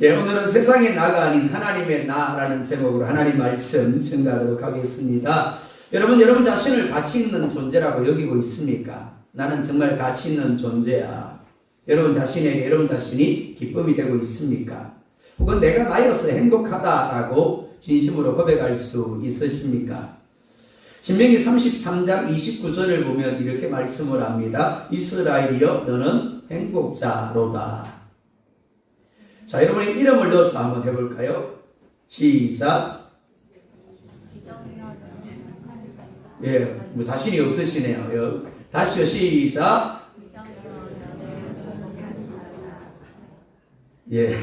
예, 오늘은 세상의 나가 아닌 하나님의 나라는 제목으로 하나님 말씀 증가하도록 하겠습니다. 여러분 자신을 가치 있는 존재라고 여기고 있습니까? 나는 정말 가치 있는 존재야. 여러분 자신이 기쁨이 되고 있습니까? 혹은 내가 나여서 행복하다라고 진심으로 고백할 수 있으십니까? 신명기 33장 29절을 보면 이렇게 말씀을 합니다. 이스라엘이여 너는 행복자로다. 자, 여러분의 이름을 넣어서 한번 해볼까요? 시작. 예, 뭐 자신이 없으시네요. 다시요, 시작. 예.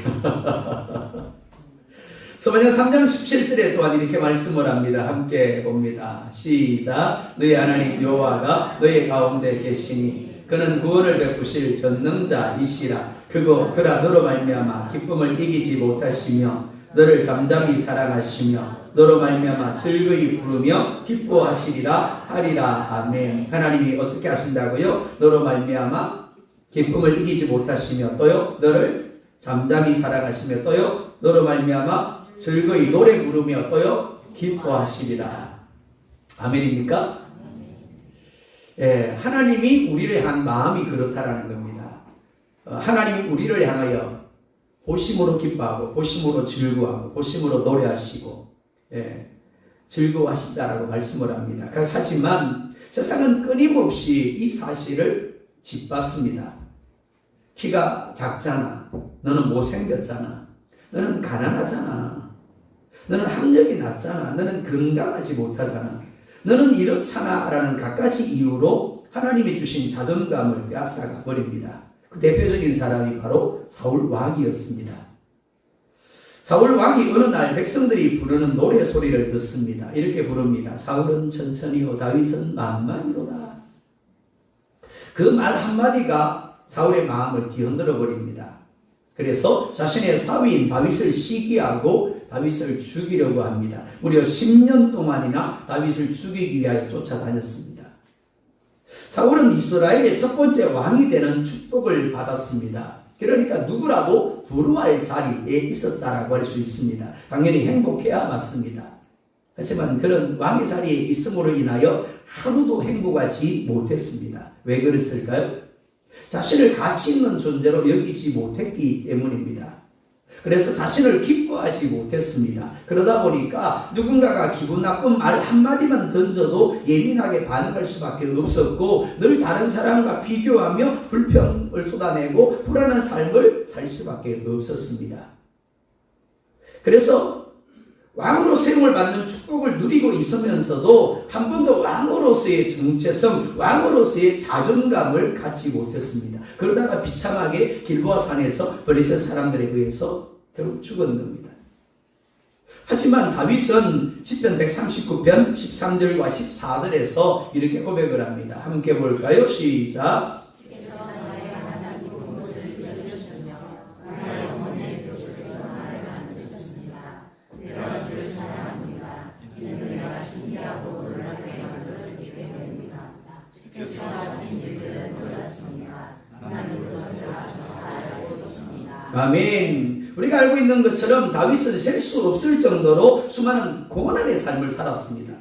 서반장 3장 17절에 또한 이렇게 말씀을 합니다. 함께 봅니다. 시작. 너희 하나님 여호와가 너희 가운데 계시니 그는 구원을 베푸실 전능자이시라. 그라 너로 말미암아 기쁨을 이기지 못하시며 너를 잠잠히 사랑하시며 너로 말미암아 즐거이 부르며 기뻐하시리라 하리라. 아멘. 하나님이 어떻게 하신다고요? 너로 말미암아 기쁨을 이기지 못하시며 또요 너를 잠잠히 사랑하시며 또요 너로 말미암아 즐거이 노래 부르며 또요 기뻐하시리라. 아멘입니까? 예, 하나님이 우리를 향한 마음이 그렇다라는 겁니다. 하나님이 우리를 향하여 호심으로 기뻐하고 호심으로 즐거워하고 호심으로 노래하시고 즐거워하신다라고 말씀을 합니다. 하지만 세상은 끊임없이 이 사실을 짓밟습니다. 키가 작잖아. 너는 못생겼잖아. 너는 가난하잖아. 너는 학력이 낮잖아. 너는 건강하지 못하잖아. 너는 이렇잖아 라는 갖가지 이유로 하나님이 주신 자존감을 빼앗아가 버립니다. 그 대표적인 사람이 바로 사울 왕이었습니다. 사울 왕이 어느 날 백성들이 부르는 노래 소리를 듣습니다. 이렇게 부릅니다. 사울은 천천히요 다윗은 만만히로다. 그 말 한마디가 사울의 마음을 뒤흔들어 버립니다. 그래서 자신의 사위인 다윗을 시기하고 다윗을 죽이려고 합니다. 무려 10년 동안이나 다윗을 죽이기 위하여 쫓아다녔습니다. 사울은 이스라엘의 첫 번째 왕이 되는 축복을 받았습니다. 그러니까 누구라도 부러워할 자리에 있었다라고 할 수 있습니다. 당연히 행복해야 맞습니다. 하지만 그런 왕의 자리에 있음으로 인하여 하루도 행복하지 못했습니다. 왜 그랬을까요? 자신을 가치 있는 존재로 여기지 못했기 때문입니다. 그래서 자신을 기뻐하지 못했습니다. 그러다 보니까 누군가가 기분 나쁜 말 한마디만 던져도 예민하게 반응할 수밖에 없었고 늘 다른 사람과 비교하며 불평을 쏟아내고 불안한 삶을 살 수밖에 없었습니다. 그래서 왕으로 세움을 받는 축복을 누리고 있으면서도 한 번도 왕으로서의 정체성, 왕으로서의 자존감을 갖지 못했습니다. 그러다가 비참하게 길보아 산에서 블레셋 사람들에 의해서 결국 죽은 겁니다. 하지만 다윗은 시편 139편 13절과 14절에서 이렇게 고백을 합니다. 함께 볼까요? 시작. 아멘. 우리가 알고 있는 것처럼 다윗은 셀 수 없을 정도로 수많은 고난의 삶을 살았습니다.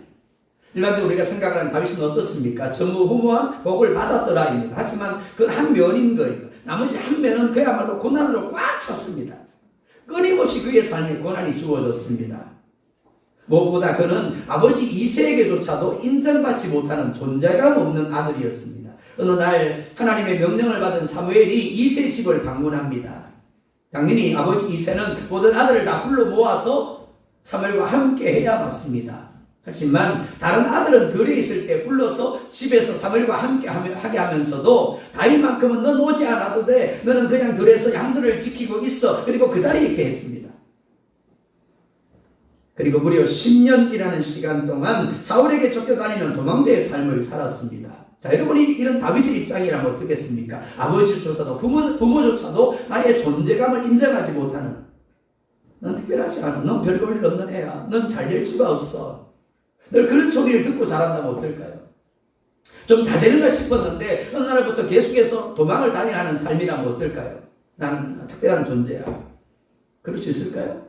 일반적으로 우리가 생각하는 다윗은 어떻습니까? 전무후무한 복을 받았더라입니다. 하지만 그건 한 면인 거예요. 나머지 한 면은 그야말로 고난으로 꽉 찼습니다. 끊임없이 그의 삶에 고난이 주어졌습니다. 무엇보다 그는 아버지 이새에게조차도 인정받지 못하는 존재감 없는 아들이었습니다. 어느 날 하나님의 명령을 받은 사무엘이 이새 집을 방문합니다. 당연히 아버지 이새는 모든 아들을 다 불러 모아서 사무엘과 함께 해야 맞습니다. 하지만 다른 아들은 들에 있을 때 불러서 집에서 사무엘과 함께 하게 하면서도 다윗만큼은 넌 오지 않아도 돼. 너는 그냥 들에서 양들을 지키고 있어. 그리고 그 자리에 있게 했습니다. 그리고 무려 10년이라는 시간 동안 사울에게 쫓겨다니는 도망자의 삶을 살았습니다. 자, 여러분이 이런 다윗의 입장이라면 어떻겠습니까? 아버지조차도 부모조차도 나의 존재감을 인정하지 못하는, 넌 특별하지 않아. 넌 별 볼 일 없는 애야. 넌 잘 될 수가 없어. 늘 그런 소리를 듣고 자란다면 어떨까요? 좀 잘 되는가 싶었는데 어느 날부터 계속해서 도망을 다녀가는 삶이라면 어떨까요? 나는 특별한 존재야. 그럴 수 있을까요?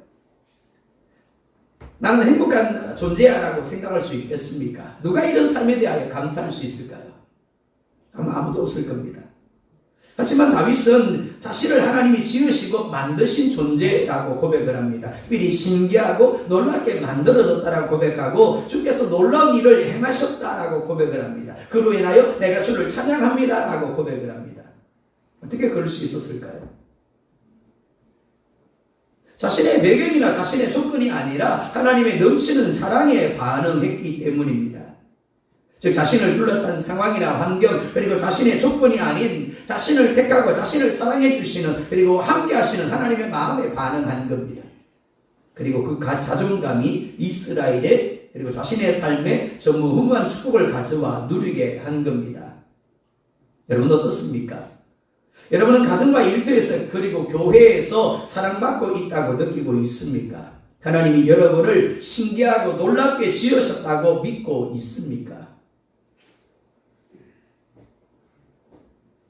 나는 행복한 존재야라고 생각할 수 있겠습니까? 누가 이런 삶에 대하여 감사할 수 있을까요? 아마 아무도 없을 겁니다. 하지만 다윗은 자신을 하나님이 지으시고 만드신 존재라고 고백을 합니다. 미리 신기하고 놀랍게 만들어졌다라고 고백하고 주께서 놀라운 일을 행하셨다라고 고백을 합니다. 그로 인하여 내가 주를 찬양합니다라고 고백을 합니다. 어떻게 그럴 수 있었을까요? 자신의 배경이나 자신의 조건이 아니라 하나님의 넘치는 사랑에 반응했기 때문입니다. 즉 자신을 둘러싼 상황이나 환경 그리고 자신의 조건이 아닌 자신을 택하고 자신을 사랑해 주시는 그리고 함께 하시는 하나님의 마음에 반응한 겁니다. 그리고 그 자존감이 이스라엘의 그리고 자신의 삶에 전무후무한 축복을 가져와 누리게 한 겁니다. 여러분 어떻습니까? 여러분은 가정과 일터에서 그리고 교회에서 사랑받고 있다고 느끼고 있습니까? 하나님이 여러분을 신기하고 놀랍게 지으셨다고 믿고 있습니까?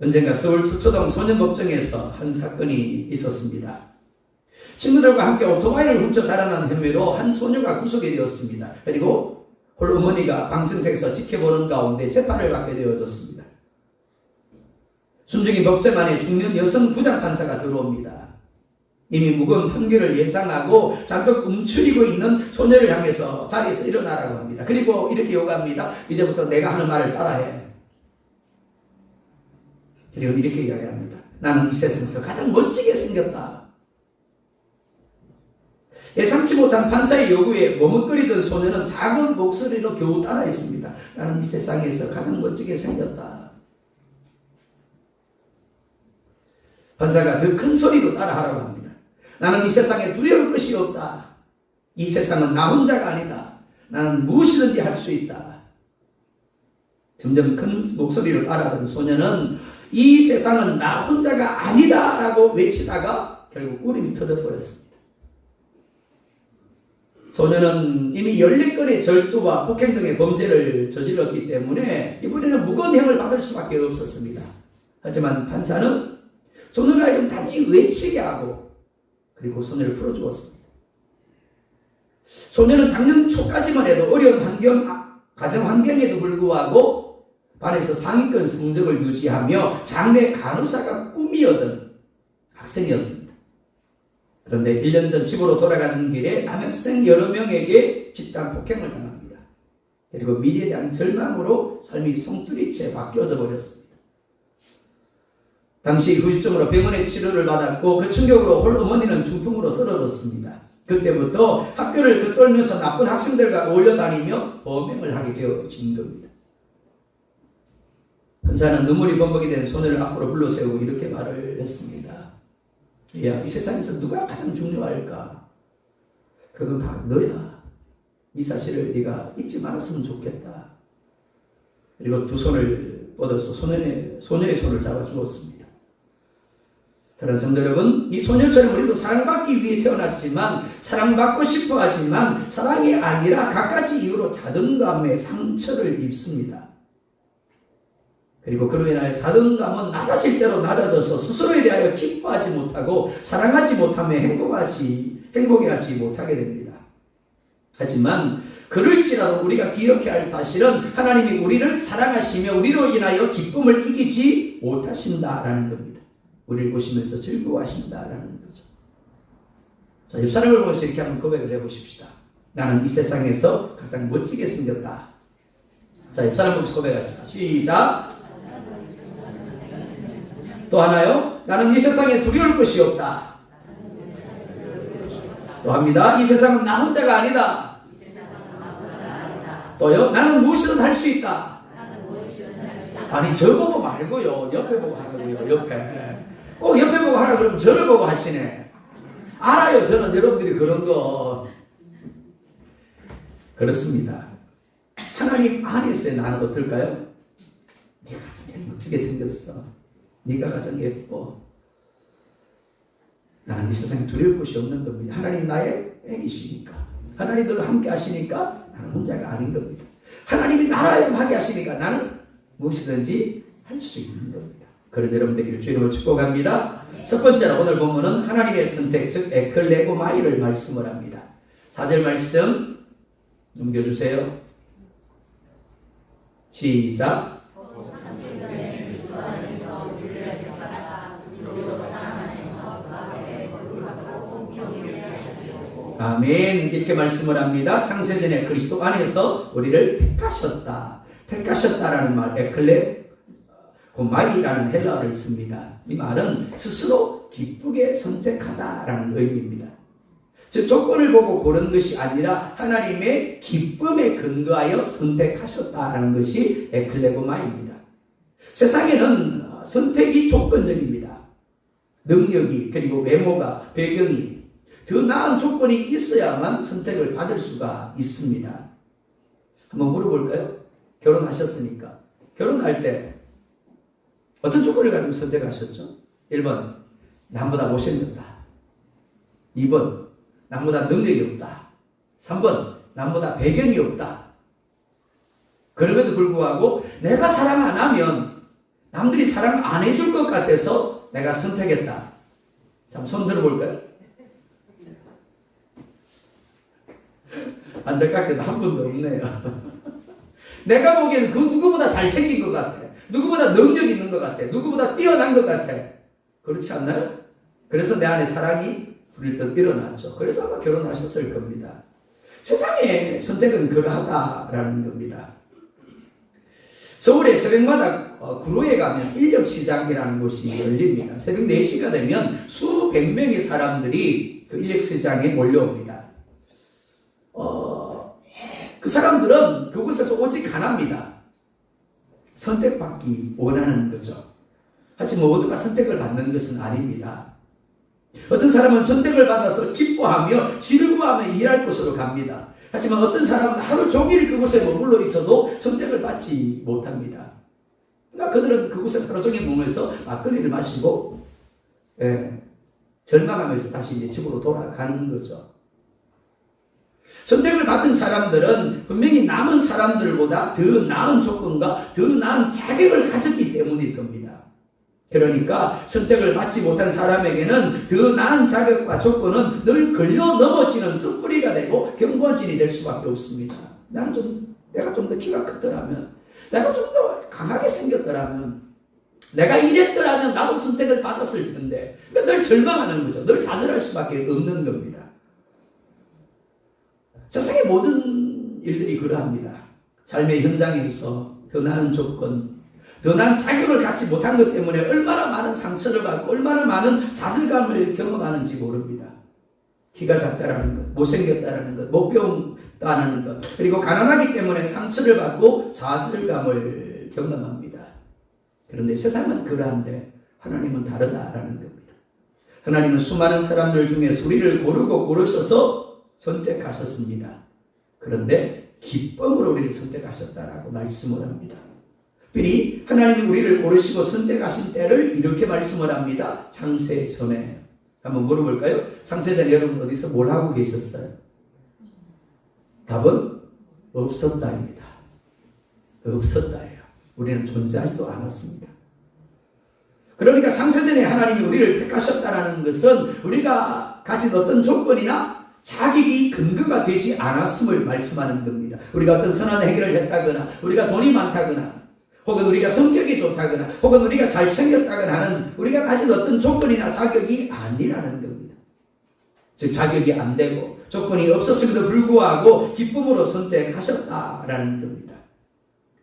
언젠가 서울 수초동 소년법정에서 한 사건이 있었습니다. 친구들과 함께 오토바이를 훔쳐 달아난 혐의로 한 소녀가 구속이 되었습니다. 그리고 홀어머니가 방청석에서 지켜보는 가운데 재판을 받게 되어졌습니다. 순중이 법정 안에 중년 여성 부장판사가 들어옵니다. 이미 무거운 판결을 예상하고 잔뜩 움츠리고 있는 소녀를 향해서 자리에서 일어나라고 합니다. 그리고 이렇게 요구합니다. 이제부터 내가 하는 말을 따라해. 그리고 이렇게 이야기합니다. 나는 이 세상에서 가장 멋지게 생겼다. 예상치 못한 판사의 요구에 머뭇거리던 소녀는 작은 목소리로 겨우 따라했습니다. 나는 이 세상에서 가장 멋지게 생겼다. 판사가 더 큰 소리로 따라하라고 합니다. 나는 이 세상에 두려울 것이 없다. 이 세상은 나 혼자가 아니다. 나는 무엇이든지 할 수 있다. 점점 큰 목소리로 따라하던 소녀는 이 세상은 나 혼자가 아니다 라고 외치다가 결국 울음이 터져버렸습니다. 소녀는 이미 14건의 절도와 폭행 등의 범죄를 저질렀기 때문에 이번에는 무거운 형을 받을 수밖에 없었습니다. 하지만 판사는 소녀를 하여금 단지 외치게 하고 그리고 소녀를 풀어주었습니다. 소녀는 작년 초까지만 해도 어려운 가정 환경에도 불구하고 반에서 상위권 성적을 유지하며 장래 간호사가 꿈이었던 학생이었습니다. 그런데 1년 전 집으로 돌아가는 길에 남학생 여러 명에게 집단 폭행을 당합니다. 그리고 미래에 대한 절망으로 삶이 송두리째 바뀌어져 버렸습니다. 당시 후유증으로 병원에 치료를 받았고 그 충격으로 홀어머니는 중풍으로 쓰러졌습니다. 그때부터 학교를 겉돌면서 나쁜 학생들과 어울려 다니며 범행을 하게 되어진 겁니다. 판사는 눈물이 범벅이 된 소녀를 앞으로 불러세우고 이렇게 말을 했습니다. 야, 이 세상에서 누가 가장 중요할까? 그건 바로 너야. 이 사실을 네가 잊지 말았으면 좋겠다. 그리고 두 손을 뻗어서 소녀의 손을 잡아주었습니다. 사랑하는 성도 여러분, 이 소녀처럼 우리도 사랑받기 위해 태어났지만 사랑받고 싶어 하지만 사랑이 아니라 갖가지 이유로 자존감의 상처를 입습니다. 그리고 그로 인하여 자존감은 낮아질 대로 낮아져서 스스로에 대하여 기뻐하지 못하고 사랑하지 못하며 행복해하지 못하게 됩니다. 하지만 그럴지라도 우리가 기억해야 할 사실은 하나님이 우리를 사랑하시며 우리로 인하여 기쁨을 이기지 못하신다라는 겁니다. 우리를 보시면서 즐거워하신다라는 거죠. 자, 옆 사람을 보면서 이렇게 한번 고백을 해보십시다. 나는 이 세상에서 가장 멋지게 생겼다. 자, 옆 사람 보면서 고백합시다. 시작. 또 하나요. 나는 이 세상에 두려울 것이 없다. 또 합니다. 이 세상은 나 혼자가 아니다. 또요. 나는 무엇이든 할 수 있다. 아니 저보고 말고요. 옆에 보고 하라고요. 옆에. 꼭 옆에 보고 하라 그러면 저를 보고 하시네. 알아요. 저는 여러분들이 그런 거. 그렇습니다. 하나님 안에서의 나는 어떨까요? 네가 가장 제일 멋지게 생겼어. 네가 가장 예뻐. 나는 이 세상에 두려울 것이 없는 겁니다. 하나님 나의 애기시니까. 하나님들과 함께 하시니까 나는 혼자가 아닌 겁니다. 하나님이 나라에 함께 하시니까 나는 무엇이든지 할 수 있는 겁니다. 그런 여러분 되기를 주님으로 축복합니다. 첫 번째로 오늘 본문은 하나님의 선택, 즉 에클레고마이를 말씀을 합니다. 4절 말씀 넘겨주세요. 시작. 아멘. 이렇게 말씀을 합니다. 창세전에 그리스도 안에서 우리를 택하셨다. 택하셨다라는 말, 에클레고마이라는 헬라어를 씁니다. 이 말은 스스로 기쁘게 선택하다라는 의미입니다. 즉 조건을 보고 고른 것이 아니라 하나님의 기쁨에 근거하여 선택하셨다라는 것이 에클레고마입니다. 세상에는 선택이 조건적입니다. 능력이, 그리고 외모가, 배경이 더 나은 조건이 있어야만 선택을 받을 수가 있습니다. 한번 물어볼까요? 결혼하셨으니까 결혼할 때 어떤 조건을 가지고 선택하셨죠? 1번 남보다 못생겼다. 2번 남보다 능력이 없다. 3번 남보다 배경이 없다. 그럼에도 불구하고 내가 사랑 안 하면 남들이 사랑 안 해줄 것 같아서 내가 선택했다. 자, 손 들어볼까요? 안타깝게도 한 분도 없네요. 내가 보기에는 그 누구보다 잘생긴 것 같아. 누구보다 능력 있는 것 같아. 누구보다 뛰어난 것 같아. 그렇지 않나요? 그래서 내 안에 사랑이 불일 듯 일어났죠. 그래서 아마 결혼하셨을 겁니다. 세상의 선택은 그러하다라는 겁니다. 서울에 새벽마다 구로에 가면 인력시장이라는 곳이 열립니다. 새벽 4시가 되면 수백 명의 사람들이 그 인력시장에 몰려옵니다. 그 사람들은 그곳에서 오직 하나입니다. 선택받기 원하는 거죠. 하지만 모두가 선택을 받는 것은 아닙니다. 어떤 사람은 선택을 받아서 기뻐하며 즐거워하며 일할 곳으로 갑니다. 하지만 어떤 사람은 하루 종일 그곳에 머물러 있어도 선택을 받지 못합니다. 그러니까 그들은 그곳에서 하루 종일 머물면서 막걸리를 마시고 절망하면서 다시 이제 집으로 돌아가는 거죠. 선택을 받은 사람들은 분명히 남은 사람들보다 더 나은 조건과 더 나은 자격을 가졌기 때문일 겁니다. 그러니까 선택을 받지 못한 사람에게는 더 나은 자격과 조건은 늘 걸려 넘어지는 숯불이가 되고 경관진이 될 수밖에 없습니다. 내가 좀 더 키가 크더라면, 내가 좀 더 강하게 생겼더라면, 내가 이랬더라면 나도 선택을 받았을 텐데, 늘 절망하는 거죠. 늘 좌절할 수밖에 없는 겁니다. 세상의 모든 일들이 그러합니다. 삶의 현장에서 더 나은 조건, 더 나은 자격을 갖지 못한 것 때문에 얼마나 많은 상처를 받고 얼마나 많은 좌절감을 경험하는지 모릅니다. 키가 작다라는 것, 못생겼다라는 것, 못 배운다는 것, 그리고 가난하기 때문에 상처를 받고 좌절감을 경험합니다. 그런데 세상은 그러한데 하나님은 다르다라는 겁니다. 하나님은 수많은 사람들 중에서 우리를 고르고 고르셔서 선택하셨습니다. 그런데 기쁨으로 우리를 선택하셨다라고 말씀을 합니다. 특별히 하나님이 우리를 고르시고 선택하신 때를 이렇게 말씀을 합니다. 창세전에. 한번 물어볼까요? 창세전에 여러분 어디서 뭘 하고 계셨어요? 답은 없었다입니다. 없었다예요. 우리는 존재하지도 않았습니다. 그러니까 창세전에 하나님이 우리를 택하셨다는 것은 우리가 가진 어떤 조건이나 자격이 근거가 되지 않았음을 말씀하는 겁니다. 우리가 어떤 선한 해결을 했다거나, 우리가 돈이 많다거나, 혹은 우리가 성격이 좋다거나, 혹은 우리가 잘생겼다거나 하는 우리가 가진 어떤 조건이나 자격이 아니라는 겁니다. 즉 자격이 안 되고 조건이 없었음에도 불구하고 기쁨으로 선택하셨다라는 겁니다.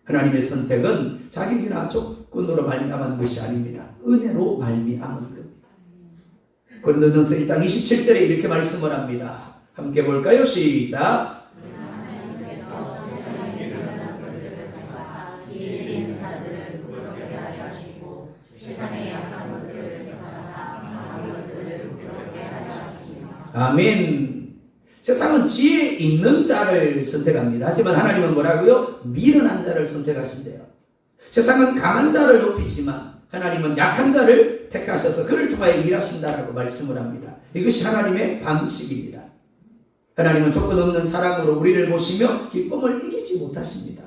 하나님의 선택은 자격이나 조건으로 말미암은 것이 아닙니다. 은혜로 말미암은 겁니다. 고린도전서 1장 27절에 이렇게 말씀을 합니다. 함께 볼까요? 시작. 아멘. 세상은 지혜 있는 자를 선택합니다. 하지만 하나님은 뭐라고요? 미련한 자를 선택하신대요. 세상은 강한 자를 높이지만 하나님은 약한 자를 택하셔서 그를 통하여 일하신다라고 말씀을 합니다. 이것이 하나님의 방식입니다. 하나님은 조건 없는 사랑으로 우리를 보시며 기쁨을 이기지 못하십니다.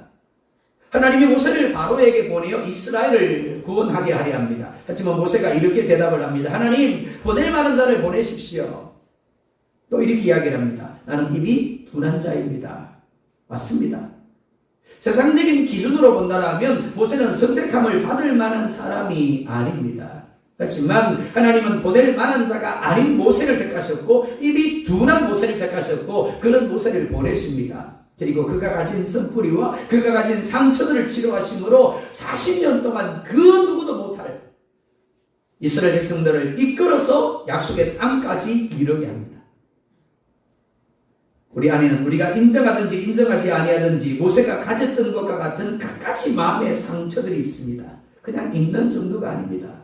하나님이 모세를 바로에게 보내어 이스라엘을 구원하게 하려 합니다. 하지만 모세가 이렇게 대답을 합니다. 하나님, 보낼 만한 자를 보내십시오. 또 이렇게 이야기를 합니다. 나는 입이 둔한 자입니다. 맞습니다. 세상적인 기준으로 본다면 모세는 선택함을 받을 만한 사람이 아닙니다. 하지만 하나님은 보낼 만한 자가 아닌 모세를 택하셨고 입이 둔한 모세를 택하셨고 그런 모세를 보내십니다. 그리고 그가 가진 쓴뿌리와 그가 가진 상처들을 치료하심으로 40년 동안 그 누구도 못할 이스라엘 백성들을 이끌어서 약속의 땅까지 이르게 합니다. 우리 안에는 우리가 인정하든지 인정하지 아니하든지 모세가 가졌던 것과 같은 갖가지 마음의 상처들이 있습니다. 그냥 있는 정도가 아닙니다.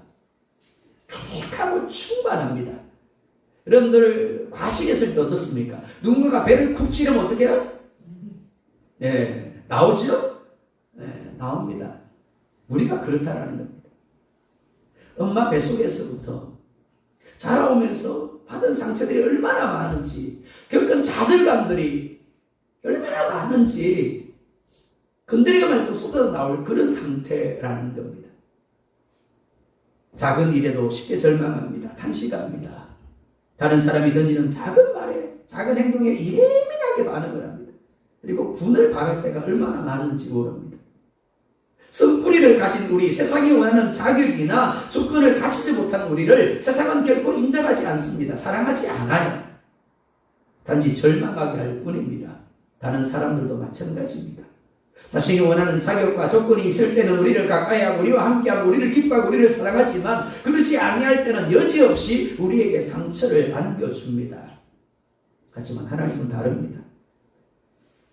가득하고 충만합니다. 여러분들 과식했을 때 어떻습니까? 누군가가 배를 쿡 찌르면 어떻게 해요? 네, 나오죠? 네, 나옵니다. 우리가 그렇다라는 겁니다. 엄마 뱃속에서부터 자라오면서 받은 상처들이 얼마나 많은지, 겪은 좌절감들이 얼마나 많은지 건드리기만 해도 쏟아 나올 그런 상태라는 겁니다. 작은 일에도 쉽게 절망합니다. 탄식합니다. 다른 사람이 던지는 작은 말에, 작은 행동에 예민하게 반응을 합니다. 그리고 분을 받을 때가 얼마나 많은지 모릅니다. 쓴뿌리를 가진 우리, 세상이 원하는 자격이나 조건을 갖추지 못한 우리를 세상은 결코 인정하지 않습니다. 사랑하지 않아요. 단지 절망하게 할 뿐입니다. 다른 사람들도 마찬가지입니다. 자신이 원하는 자격과 조건이 있을 때는 우리를 가까이하고 우리와 함께하고 우리를 기뻐하고 우리를 사랑하지만 그렇지 아니할 때는 여지없이 우리에게 상처를 안겨줍니다. 하지만 하나님은 다릅니다.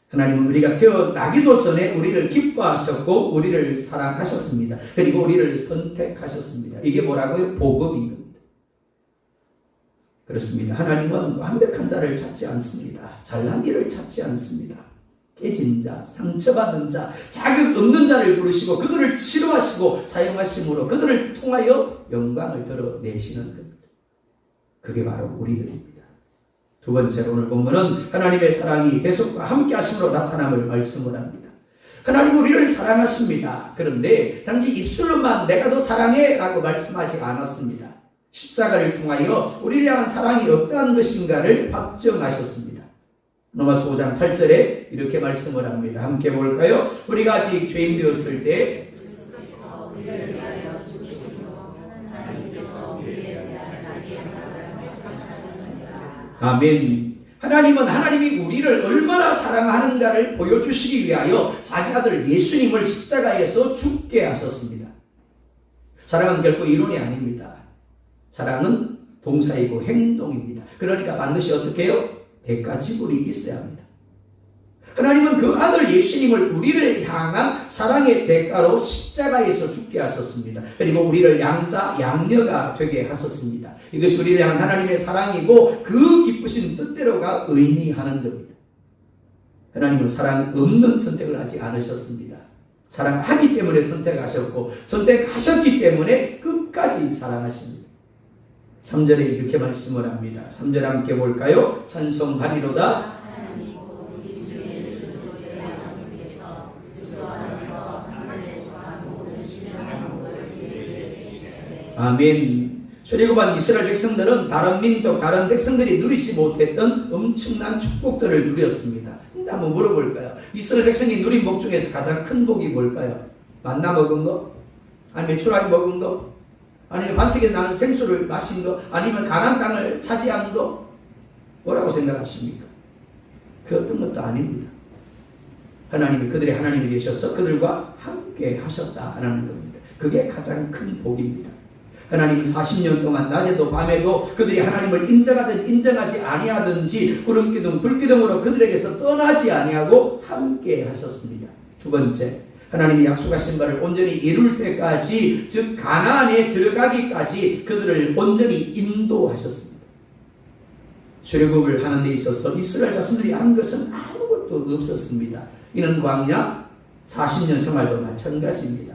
하나님은 우리가 태어나기도 전에 우리를 기뻐하셨고 우리를 사랑하셨습니다. 그리고 우리를 선택하셨습니다. 이게 뭐라고요? 복음인 겁니다. 그렇습니다. 하나님은 완벽한 자를 찾지 않습니다. 잘난 일을 찾지 않습니다. 깨진 자, 상처받은 자, 자격 없는 자를 부르시고 그들을 치료하시고 사용하심으로 그들을 통하여 영광을 드러내시는 겁니다. 그게 바로 우리들입니다. 두 번째로 오늘 본문은 하나님의 사랑이 계속과 함께 하심으로 나타남을 말씀을 합니다. 하나님 우리를 사랑하십니다. 그런데 단지 입술로만 내가 너 사랑해 라고 말씀하지 않았습니다. 십자가를 통하여 우리를 향한 사랑이 어떠한 것인가를 확정하셨습니다. 로마서 5장 8절에 이렇게 말씀을 합니다. 함께 볼까요? 우리가 아직 죄인 되었을 때 아멘. 하나님은 하나님이 우리를 얼마나 사랑하는가를 보여주시기 위하여 자기 아들 예수님을 십자가에서 죽게 하셨습니다. 사랑은 결코 이론이 아닙니다. 사랑은 동사이고 행동입니다. 그러니까 반드시 어떻게 해요? 대가 지불이 있어야 합니다. 하나님은 그 아들 예수님을 우리를 향한 사랑의 대가로 십자가에서 죽게 하셨습니다. 그리고 우리를 양자 양녀가 되게 하셨습니다. 이것이 우리를 향한 하나님의 사랑이고 그 기쁘신 뜻대로가 의미하는 겁니다. 하나님은 사랑 없는 선택을 하지 않으셨습니다. 사랑하기 때문에 선택하셨고 선택하셨기 때문에 끝까지 사랑하십니다. 3절에 이렇게 말씀을 합니다. 3절 함께 볼까요? 찬송하리로다. 아멘. 출애굽한 이스라엘 백성들은 다른 민족, 다른 백성들이 누리지 못했던 엄청난 축복들을 누렸습니다. 근데 한번 물어볼까요? 이스라엘 백성이 누린 복 중에서 가장 큰 복이 뭘까요? 만나 먹은 거? 아니면 메추라기 먹은 거? 아니면 반석에 나는 생수를 마신 거? 아니면 가나안 땅을 차지한 거? 뭐라고 생각하십니까? 그 어떤 것도 아닙니다. 하나님이 그들의 하나님이 되셔서 그들과 함께 하셨다라는 겁니다. 그게 가장 큰 복입니다. 하나님은 40년 동안 낮에도 밤에도 그들이 하나님을 인정하든 인정하지 아니하든지 구름기둥 불기둥으로 그들에게서 떠나지 아니하고 함께 하셨습니다. 두 번째, 하나님이 약속하신 바를 온전히 이룰 때까지, 즉 가나안에 들어가기까지 그들을 온전히 인도하셨습니다. 출애굽을 하는 데 있어서 이스라엘 자손들이 한 것은 아무것도 없었습니다. 이는 광야 40년 생활도 마찬가지입니다.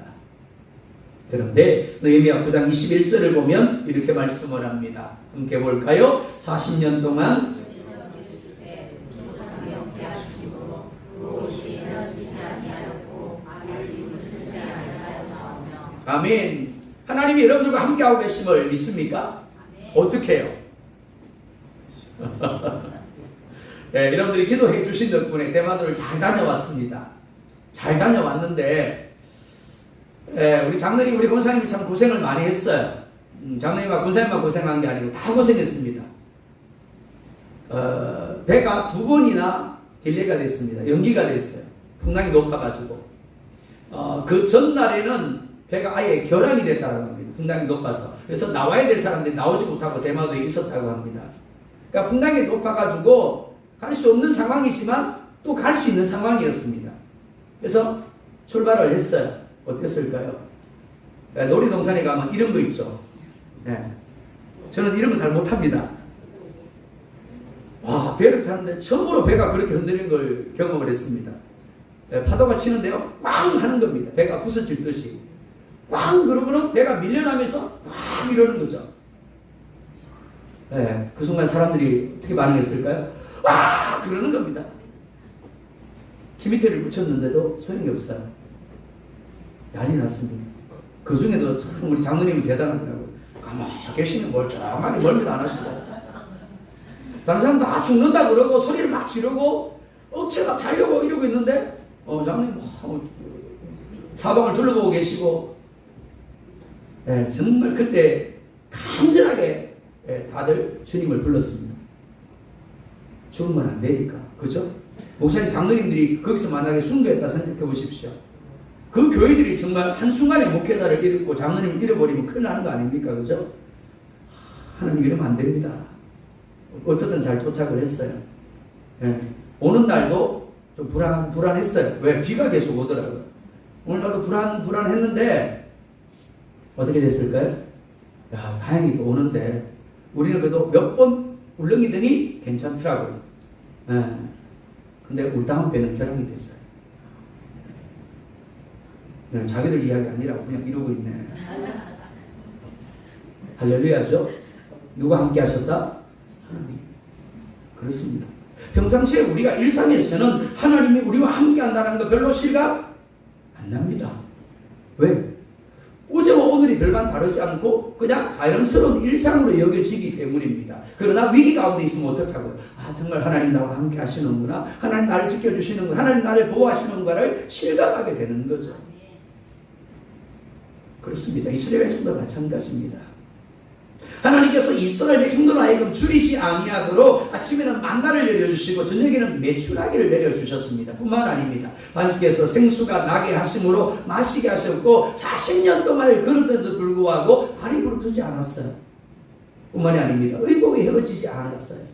그런데 느헤미야 9장 21절을 보면 이렇게 말씀을 합니다. 함께 볼까요? 40년 동안 아멘. 하나님이 여러분들과 함께하고 계심을 믿습니까? 어떻게 해요? 네, 여러분들이 기도해 주신 덕분에 대마도를 잘 다녀왔습니다. 잘 다녀왔는데 우리 장로님, 우리 권사님이 참 고생을 많이 했어요. 장로님과 권사님만 고생한 게 아니고 다 고생했습니다. 배가 2번이나 딜레이가 됐습니다. 연기가 됐어요. 풍랑이 높아가지고. 그 전날에는 배가 아예 결항이 됐다고 합니다. 풍랑이 높아서. 그래서 나와야 될 사람들이 나오지 못하고 대마도에 있었다고 합니다. 그러니까 풍랑이 높아가지고 갈 수 없는 상황이지만 또 갈 수 있는 상황이었습니다. 그래서 출발을 했어요. 어땠을까요? 놀이동산에 가면 이런 거 있죠. 네. 저는 이런 거 잘 못합니다. 와, 배를 타는데 처음으로 배가 그렇게 흔들리는 걸 경험을 했습니다. 파도가 치는데요, 꽝 하는 겁니다. 배가 부서질 듯이. 꽝! 그러고는 배가 밀려나면서 꽝! 이러는 거죠. 네, 그 순간 사람들이 어떻게 반응했을까요? 와! 그러는 겁니다. 키미테를 붙였는데도 소용이 없어요. 난리 났습니다. 그 중에도 참 우리 장로님은 대단하더라고요. 가만히 계시면 멀쩡하게 멀미도 안 하시고. 다른 사람 다 죽는다 그러고 소리를 막 지르고 억지로 막 자려고 이러고 있는데 장로님 사방을 둘러보고 계시고 정말 그때 간절하게 다들 주님을 불렀습니다. 죽으면 안 되니까. 그죠? 목사님, 장로님들이 거기서 만약에 순교했다 생각해 보십시오. 그 교회들이 정말 한순간에 목회자를 잃고 장로님을 잃어버리면 큰일 나는 거 아닙니까? 그죠? 하나님 이러면 안 됩니다. 어쨌든 잘 도착을 했어요. 오는 날도 좀 불안했어요. 왜? 비가 계속 오더라고요. 오늘 날도 불안했는데 어떻게 됐을까요? 야, 다행히 또 오는데 우리는 그래도 몇 번 울렁이더니 괜찮더라고요. 근데 우리 다음 배는 결항이 됐어요. 자기들 이야기 아니라고 그냥 이러고 있네. 할렐루야죠? 누가 함께 하셨다? 하나님. 그렇습니다. 평상시에 우리가 일상에서는 하나님이 우리와 함께 한다는 거 별로 실감 안 납니다. 왜? 어제와 오늘이 별반 다르지 않고 그냥 자연스러운 일상으로 여겨지기 때문입니다. 그러나 위기 가운데 있으면 어떡하고요? 정말 하나님 나와 함께 하시는구나. 하나님 나를 지켜주시는구나. 하나님 나를 보호하시는구나를 실감하게 되는 거죠. 그렇습니다. 이스라엘 백성도 마찬가지입니다. 하나님께서 이스라엘 백성들 하여금 줄이지 아니하도록 아침에는 만나를 내려주시고 저녁에는 메추라기를 내려주셨습니다. 뿐만 아닙니다. 반석에서 생수가 나게 하심으로 마시게 하셨고 40년 동안을 걸었는데도 불구하고 발이 부르트지 않았어요. 뿐만이 아닙니다. 의복이 헤어지지 않았어요.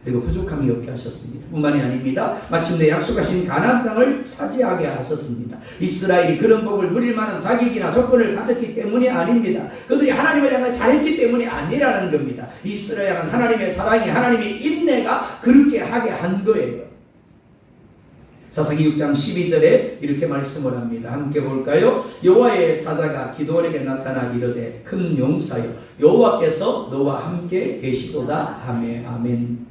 그리고 부족함이 없게 하셨습니다. 뿐만이 아닙니다. 마침내 약속하신 가나안 땅을 차지하게 하셨습니다. 이스라엘이 그런 복을 누릴 만한 자격이나 조건을 가졌기 때문이 아닙니다. 그들이 하나님을 향해 잘했기 때문이 아니라는 겁니다. 이스라엘은 하나님의 사랑이, 하나님의 인내가 그렇게 하게 한 거예요. 사사기 6장 12절에 이렇게 말씀을 합니다. 함께 볼까요? 여호와의 사자가 기드온에게 나타나 이르되 큰 용사여 여호와께서 너와 함께 계시도다 하매 아멘.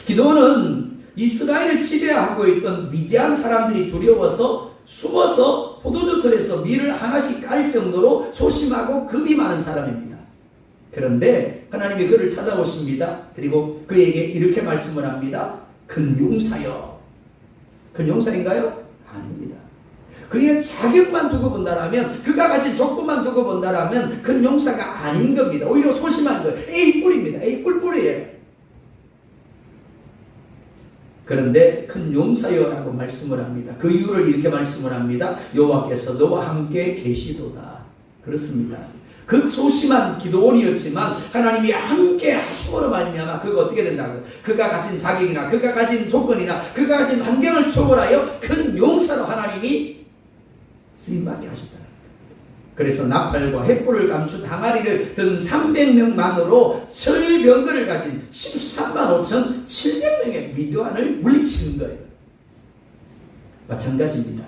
기드온은 이스라엘을 지배하고 있던 미디안 사람들이 두려워서 숨어서 포도주 틀에서 밀을 하나씩 깔 정도로 소심하고 겁이 많은 사람입니다. 그런데 하나님이 그를 찾아오십니다. 그리고 그에게 이렇게 말씀을 합니다. 큰 용사여. 큰 용사인가요? 아닙니다. 그의 자격만 두고 본다라면, 그가 가진 조건만 두고 본다라면 큰 용사가 아닌 겁니다. 오히려 소심한 거예요. A뿔입니다. A뿔이에요. 그런데 큰 용사여라고 말씀을 합니다. 그 이유를 이렇게 말씀을 합니다. 여호와께서 너와 함께 계시도다. 그렇습니다. 극소심한 기드온이었지만 하나님이 함께 하심으로 말미암아 그가 어떻게 된다고요? 그가 가진 자격이나 그가 가진 조건이나 그가 가진 환경을 초월하여 큰 용사로 하나님이 쓰임받게 하셨다. 그래서 나팔과 횃불을 감춘 항아리를 든 300명만으로 철병거를 가진 13만 5천 700명의 미디안을 물리치는 거예요. 마찬가지입니다.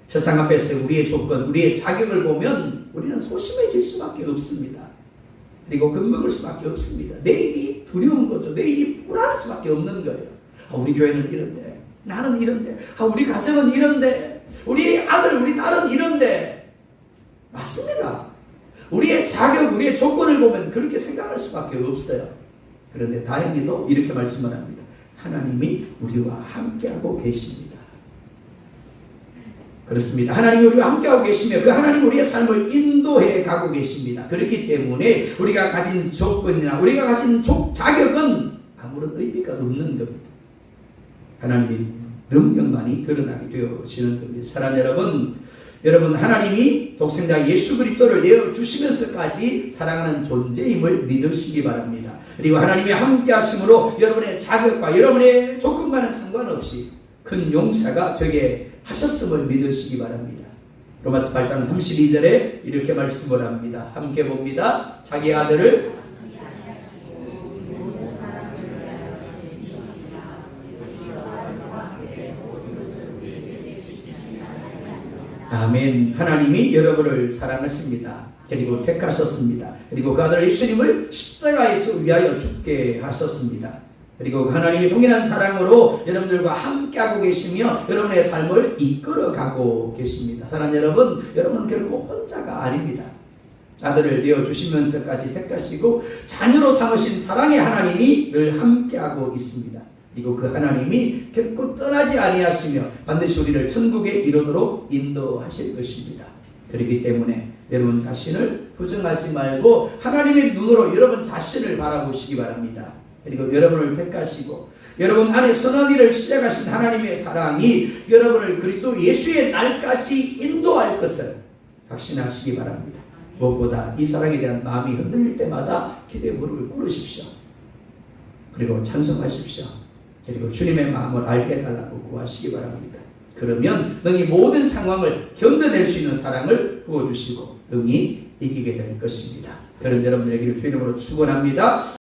세상 앞에서 우리의 조건, 우리의 자격을 보면 우리는 소심해질 수밖에 없습니다. 그리고 겁먹을 수밖에 없습니다. 내일이 두려운 거죠. 내일이 불안할 수밖에 없는 거예요. 우리 교회는 이런데, 나는 이런데, 우리 가정은 이런데, 우리 아들, 우리 딸은 이런데, 맞습니다. 우리의 자격, 우리의 조건을 보면 그렇게 생각할 수밖에 없어요. 그런데 다행히도 이렇게 말씀을 합니다. 하나님이 우리와 함께하고 계십니다. 그렇습니다. 하나님이 우리와 함께하고 계시며 그 하나님 우리의 삶을 인도해 가고 계십니다. 그렇기 때문에 우리가 가진 조건이나 우리가 가진 자격은 아무런 의미가 없는 겁니다. 하나님의 능력만이 드러나게 되어지는 겁니다. 사랑하는 여러분 하나님이 독생자 예수 그리스도를 내어주시면서까지 사랑하는 존재임을 믿으시기 바랍니다. 그리고 하나님이 함께 하심으로 여러분의 자격과 여러분의 조건과는 상관없이 큰 용사가 되게 하셨음을 믿으시기 바랍니다. 로마서 8장 32절에 이렇게 말씀을 합니다. 함께 봅니다. 자기 아들을 아멘. 하나님이 여러분을 사랑하십니다. 그리고 택하셨습니다. 그리고 그 아들 예수님을 십자가에서 위하여 죽게 하셨습니다. 그리고 하나님이 동일한 사랑으로 여러분들과 함께하고 계시며 여러분의 삶을 이끌어가고 계십니다. 사랑하는 여러분 결코 혼자가 아닙니다. 아들을 내어주시면서까지 택하시고 자녀로 삼으신 사랑의 하나님이 늘 함께하고 있습니다. 그리고 그 하나님이 결코 떠나지 아니하시며 반드시 우리를 천국에 이르도록 인도하실 것입니다. 그렇기 때문에 여러분 자신을 부정하지 말고 하나님의 눈으로 여러분 자신을 바라보시기 바랍니다. 그리고 여러분을 택하시고 여러분 안에 선한 일을 시작하신 하나님의 사랑이 여러분을 그리스도 예수의 날까지 인도할 것을 확신하시기 바랍니다. 무엇보다 이 사랑에 대한 마음이 흔들릴 때마다 기도의 무릎을 꿇으십시오. 그리고 찬송하십시오. 그리고 주님의 마음을 알게 해달라고 구하시기 바랍니다. 그러면 능히 모든 상황을 견뎌낼 수 있는 사랑을 부어주시고 능히 이기게 될 것입니다. 그런 여러분들에게 주의 이름으로 축원합니다.